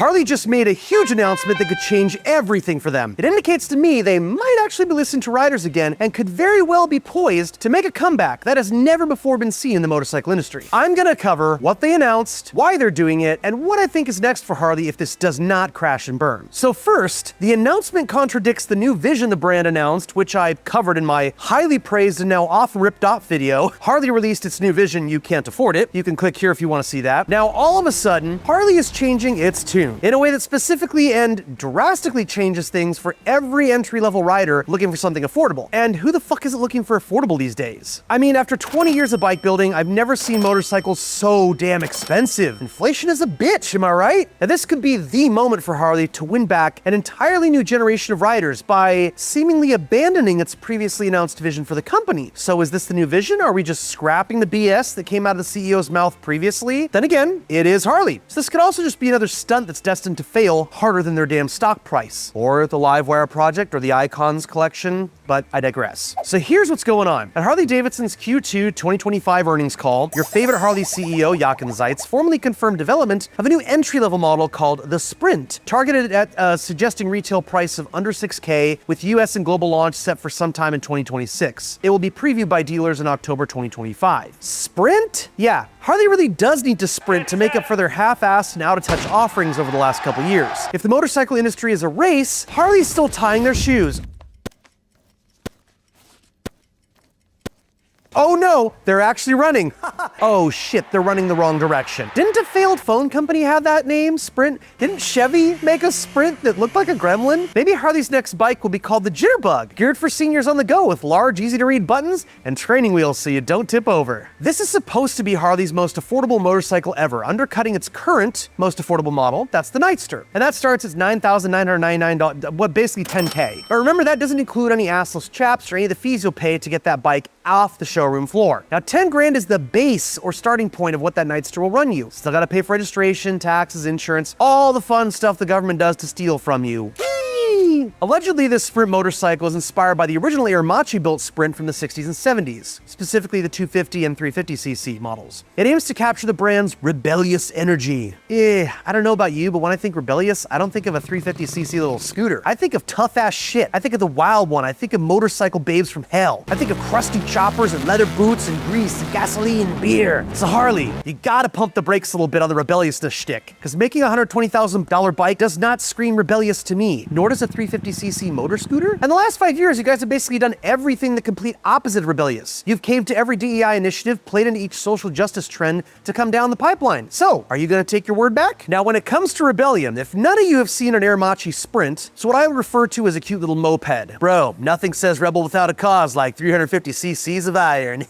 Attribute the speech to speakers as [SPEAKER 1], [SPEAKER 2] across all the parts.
[SPEAKER 1] Harley just made a huge announcement that could change everything for them. It indicates to me they might actually be listening to riders again and could very well be poised to make a comeback that has never before been seen in the motorcycle industry. I'm gonna cover what they announced, why they're doing it, and what I think is next for Harley if this does not crash and burn. So first, the announcement contradicts the new vision the brand announced, which I covered in my highly praised and now often ripped off video. Harley released its new vision, You Can't Afford It. You can click here if you want to see that. Now, all of a sudden, Harley is changing its tune in a way that specifically and drastically changes things for every entry-level rider looking for something affordable. And who the fuck isn't looking for affordable these days? I mean, after 20 years of bike building, I've never seen motorcycles so damn expensive. Inflation is a bitch, am I right? Now, this could be the moment for Harley to win back an entirely new generation of riders by seemingly abandoning its previously announced vision for the company. So is this the new vision? Are we just scrapping the BS that came out of the CEO's mouth previously? Then again, it is Harley. So this could also just be another stunt that's destined to fail harder than their damn stock price. Or the Livewire project or the Icons collection, but I digress. So here's what's going on. At Harley-Davidson's Q2 2025 earnings call, your favorite Harley CEO, Jochen Zeitz, formally confirmed development of a new entry-level model called the Sprint, targeted at a suggesting retail price of under $6K, with US and global launch set for sometime in 2026. It will be previewed by dealers in October 2025. Sprint? Yeah, Harley really does need to sprint to make up for their half-assed and out-of-touch offerings over the last couple years. If the motorcycle industry is a race, Harley's still tying their shoes. Oh no, they're actually running. Oh shit, they're running the wrong direction. Didn't a failed phone company have that name, Sprint? Didn't Chevy make a Sprint that looked like a gremlin? Maybe Harley's next bike will be called the Jitterbug, geared for seniors on the go with large, easy-to-read buttons and training wheels so you don't tip over. This is supposed to be Harley's most affordable motorcycle ever, undercutting its current most affordable model, that's the Nightster. And that starts at $9,999, what, basically 10K. But remember, that doesn't include any assless chaps or any of the fees you'll pay to get that bike off the showroom floor. Now, 10 grand is the base or starting point of what that Nightster will run you. Still gotta pay for registration, taxes, insurance, all the fun stuff the government does to steal from you. Allegedly, this Sprint motorcycle is inspired by the original Machi built Sprint from the 60s and 70s, specifically the 250 and 350cc models. It aims to capture the brand's rebellious energy. I don't know about you, but when I think rebellious, I don't think of a 350cc little scooter. I think of tough-ass shit. I think of the wild one. I think of motorcycle babes from hell. I think of crusty choppers and leather boots and grease and gasoline and beer. It's a Harley. You gotta pump the brakes a little bit on the rebelliousness shtick, because making a $120,000 bike does not scream rebellious to me, nor does a 350cc motor scooter. And the last 5 years, you guys have basically done everything the complete opposite of rebellious. You've caved to every DEI initiative, played into each social justice trend to come down the pipeline. So, are you gonna take your word back? Now, when it comes to rebellion, if none of you have seen an Machi Sprint, it's what I would refer to as a cute little moped. Bro, nothing says rebel without a cause like 350cc's of iron.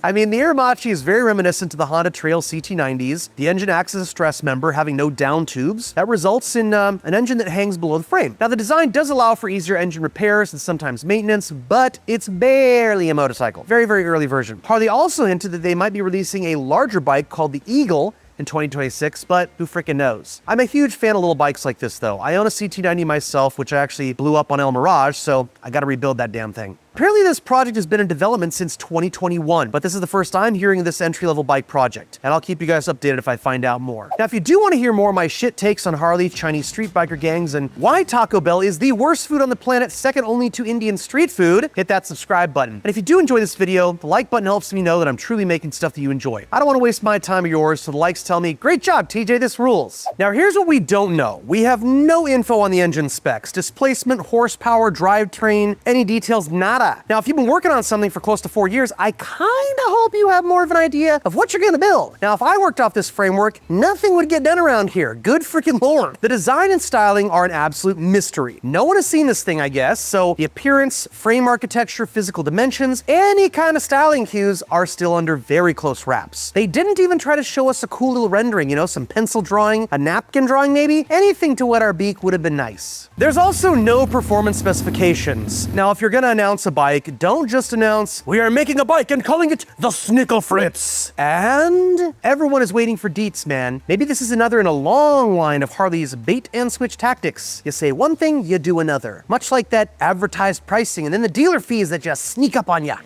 [SPEAKER 1] I mean, the Machi is very reminiscent to the Honda Trail CT90s. The engine acts as a stress member, having no down tubes. That results in an engine that hangs below the frame. Now, the design does allow for easier engine repairs and sometimes maintenance, but it's barely a motorcycle. Very, very early version. Harley also hinted that they might be releasing a larger bike called the Eagle in 2026, but who frickin' knows? I'm a huge fan of little bikes like this, though. I own a CT90 myself, which I actually blew up on El Mirage, so I gotta rebuild that damn thing. Apparently this project has been in development since 2021, but this is the first I'm hearing of this entry-level bike project, and I'll keep you guys updated if I find out more. Now, if you do want to hear more of my shit takes on Harley, Chinese street biker gangs, and why Taco Bell is the worst food on the planet, second only to Indian street food, hit that subscribe button. And if you do enjoy this video, the like button helps me know that I'm truly making stuff that you enjoy. I don't want to waste my time or yours, so the likes tell me, great job, TJ, this rules. Now, here's what we don't know. We have no info on the engine specs, displacement, horsepower, drivetrain, any details, nada. Now, if you've been working on something for close to 4 years, I kinda hope you have more of an idea of what you're gonna build. Now, if I worked off this framework, nothing would get done around here. Good freaking lord. The design and styling are an absolute mystery. No one has seen this thing, I guess, so the appearance, frame architecture, physical dimensions, any kind of styling cues are still under very close wraps. They didn't even try to show us a cool little rendering, you know, some pencil drawing, a napkin drawing maybe, anything to wet our beak would have been nice. There's also no performance specifications. Now, if you're gonna announce a bike, don't just announce, we are making a bike and calling it the Snickle Fritz. And everyone is waiting for deets, man. Maybe this is another in a long line of Harley's bait and switch tactics. You say one thing, you do another. Much like that advertised pricing and then the dealer fees that just sneak up on ya.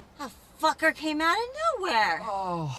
[SPEAKER 2] fucker came out of nowhere.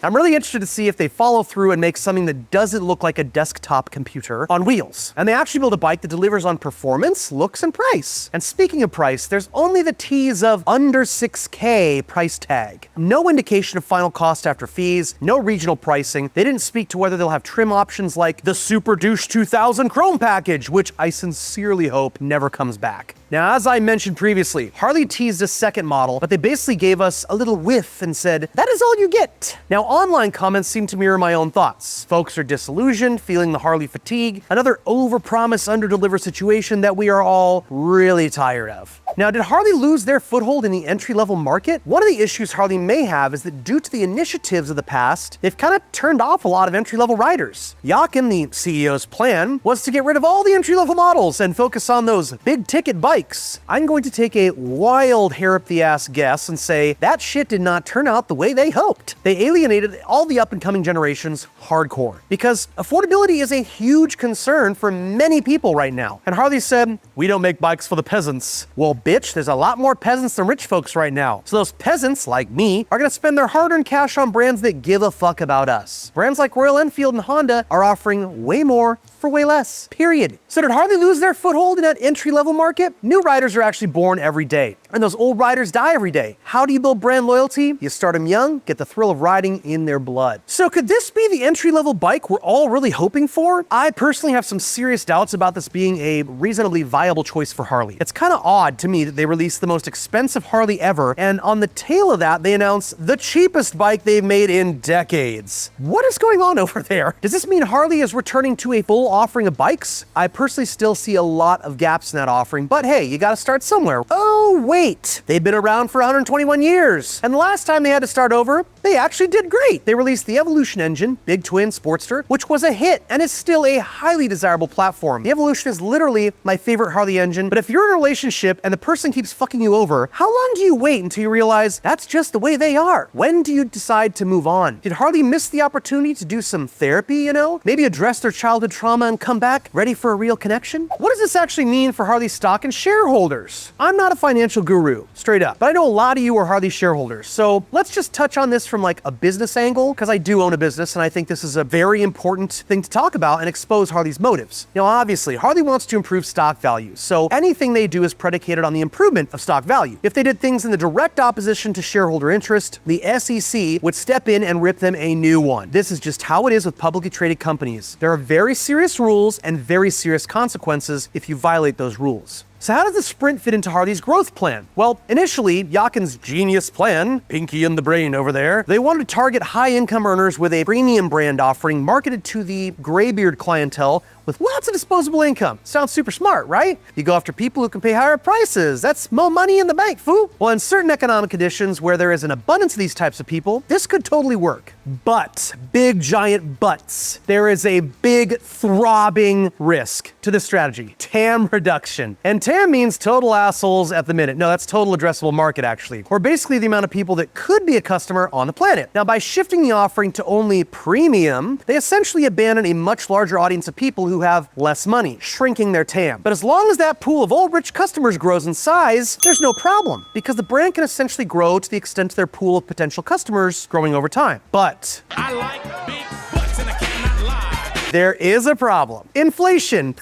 [SPEAKER 1] I'm really interested to see if they follow through and make something that doesn't look like a desktop computer on wheels. And they actually build a bike that delivers on performance, looks, and price. And speaking of price, there's only the tease of under $6K price tag. No indication of final cost after fees, no regional pricing. They didn't speak to whether they'll have trim options like the Super Douche 2000 Chrome package, which I sincerely hope never comes back. Now, as I mentioned previously, Harley teased a second model, but they basically gave us a little whiff and said, that is all you get. Now, online comments seem to mirror my own thoughts. Folks are disillusioned, feeling the Harley fatigue, another overpromise, underdeliver situation that we are all really tired of. Now, did Harley lose their foothold in the entry-level market? One of the issues Harley may have is that due to the initiatives of the past, they've kind of turned off a lot of entry-level riders. Jochen, the CEO's plan, was to get rid of all the entry-level models and focus on those big-ticket bikes. I'm going to take a wild hair-up-the-ass guess and say that shit did not turn out the way they hoped. They alienated all the up-and-coming generations hardcore because affordability is a huge concern for many people right now. And Harley said, we don't make bikes for the peasants. Well, bitch, there's a lot more peasants than rich folks right now. So those peasants, like me, are gonna spend their hard-earned cash on brands that give a fuck about us. Brands like Royal Enfield and Honda are offering way more for way less, period. So did Harley lose their foothold in that entry-level market? New riders are actually born every day, and those old riders die every day. How do you build brand loyalty? You start them young, get the thrill of riding in their blood. So could this be the entry-level bike we're all really hoping for? I personally have some serious doubts about this being a reasonably viable choice for Harley. It's kind of odd to me that they released the most expensive Harley ever, and on the tail of that, they announced the cheapest bike they've made in decades. What is going on over there? Does this mean Harley is returning to a full offering of bikes? I personally still see a lot of gaps in that offering, but hey, you gotta start somewhere. Oh, wait. They've been around for 121 years, and the last time they had to start over, they actually did great. They released the Evolution engine, Big Twin Sportster, which was a hit and is still a highly desirable platform. The Evolution is literally my favorite Harley engine, but if you're in a relationship and the person keeps fucking you over, how long do you wait until you realize that's just the way they are? When do you decide to move on? Did Harley miss the opportunity to do some therapy, you know? Maybe address their childhood trauma and come back ready for a real connection? What does this actually mean for Harley stock and shareholders? I'm not a financial guru, straight up, but I know a lot of you are Harley shareholders, so let's just touch on this from like a business angle, because I do own a business and I think this is a very important thing to talk about and expose Harley's motives. Now, obviously, Harley wants to improve stock value, so anything they do is predicated on the improvement of stock value. If they did things in the direct opposition to shareholder interest, the SEC would step in and rip them a new one. This is just how it is with publicly traded companies. There are very serious rules and very serious consequences if you violate those rules. So how does the Sprint fit into Harley's growth plan? Well, initially, Jochen's genius plan, Pinky and the brain over there, they wanted to target high-income earners with a premium brand offering marketed to the graybeard clientele with lots of disposable income. Sounds super smart, right? You go after people who can pay higher prices. That's more money in the bank, fool. Well, in certain economic conditions where there is an abundance of these types of people, this could totally work. But, big giant buts, there is a big throbbing risk to this strategy. TAM reduction. And TAM means total assholes at the minute. No, that's total addressable market, actually. Or basically the amount of people that could be a customer on the planet. Now, by shifting the offering to only premium, they essentially abandon a much larger audience of people who have less money, shrinking their TAM. But as long as that pool of old rich customers grows in size, there's no problem, because the brand can essentially grow to the extent of their pool of potential customers growing over time. But
[SPEAKER 3] I like big butts and I cannot lie.
[SPEAKER 1] there is a problem. Inflation.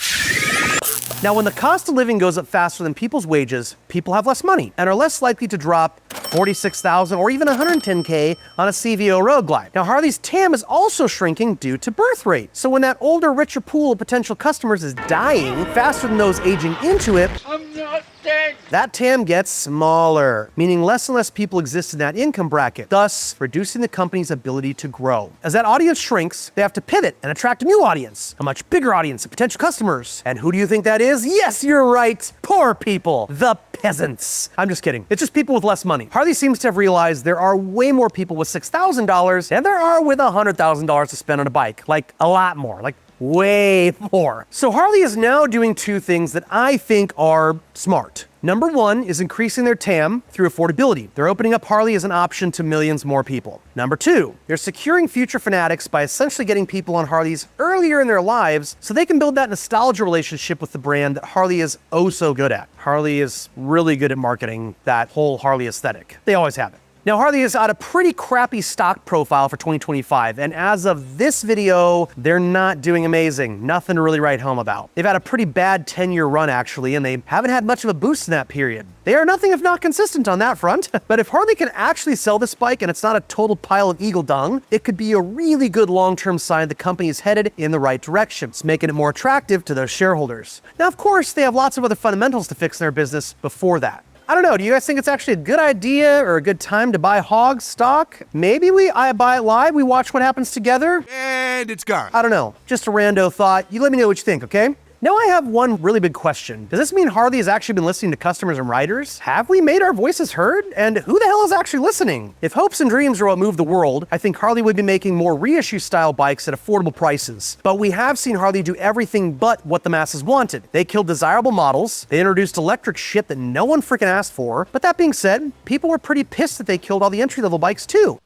[SPEAKER 1] Now, when the cost of living goes up faster than people's wages, people have less money and are less likely to drop $46,000 or even $110K on a CVO road glide. Now, Harley's TAM is also shrinking due to birth rate. So when that older, richer pool of potential customers is dying faster than those aging into it,
[SPEAKER 3] I'm not dead.
[SPEAKER 1] that TAM gets smaller, meaning less and less people exist in that income bracket, thus reducing the company's ability to grow. As that audience shrinks, they have to pivot and attract a new audience, a much bigger audience of potential customers. And who do you think that is? Yes, you're right, poor people, the peasants. I'm just kidding. It's just people with less money. Harley seems to have realized there are way more people with $6,000 than there are with $100,000 to spend on a bike. Like, a lot more. Like, way more. So Harley is now doing two things that I think are smart. Number one is increasing their TAM through affordability. They're opening up Harley as an option to millions more people. Number two, they're securing future fanatics by essentially getting people on Harleys earlier in their lives so they can build that nostalgia relationship with the brand that Harley is oh so good at. Harley is really good at marketing that whole Harley aesthetic. They always have it. Now, Harley has got a pretty crappy stock profile for 2025, and as of this video, they're not doing amazing. Nothing to really write home about. They've had a pretty bad 10-year run, actually, and they haven't had much of a boost in that period. They are nothing if not consistent on that front. But if Harley can actually sell this bike and it's not a total pile of eagle dung, it could be a really good long-term sign the company is headed in the right direction. It's making it more attractive to their shareholders. Now, of course, they have lots of other fundamentals to fix in their business before that. I don't know, do you guys think it's actually a good idea or a good time to buy hog stock? Maybe I buy it live, we watch what happens together?
[SPEAKER 4] And it's gone.
[SPEAKER 1] I don't know, just a rando thought. You let me know what you think, okay? Now I have one really big question. Does this mean Harley has actually been listening to customers and riders? Have we made our voices heard? And who the hell is actually listening? If hopes and dreams are what move the world, I think Harley would be making more reissue style bikes at affordable prices. But we have seen Harley do everything but what the masses wanted. They killed desirable models, they introduced electric shit that no one freaking asked for, but that being said, people were pretty pissed that they killed all the entry-level bikes too.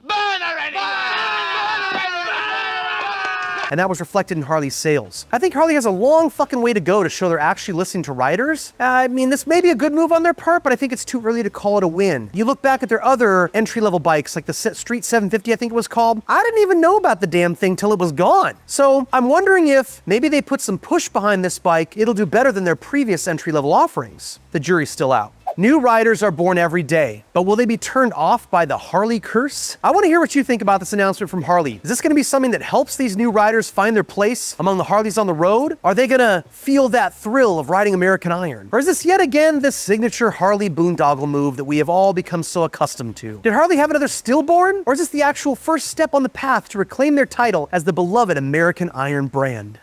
[SPEAKER 1] And that was reflected in Harley's sales. I think Harley has a long fucking way to go to show they're actually listening to riders. I mean, this may be a good move on their part, but I think it's too early to call it a win. You look back at their other entry-level bikes, like the Street 750, I think it was called. I didn't even know about the damn thing till it was gone. So I'm wondering if maybe they put some push behind this bike, it'll do better than their previous entry-level offerings. The jury's still out. New riders are born every day, but will they be turned off by the Harley curse? I want to hear what you think about this announcement from Harley. Is this going to be something that helps these new riders find their place among the Harleys on the road? Are they going to feel that thrill of riding American Iron? Or is this yet again the signature Harley boondoggle move that we have all become so accustomed to? Did Harley have another stillborn? Or is this the actual first step on the path to reclaim their title as the beloved American Iron brand?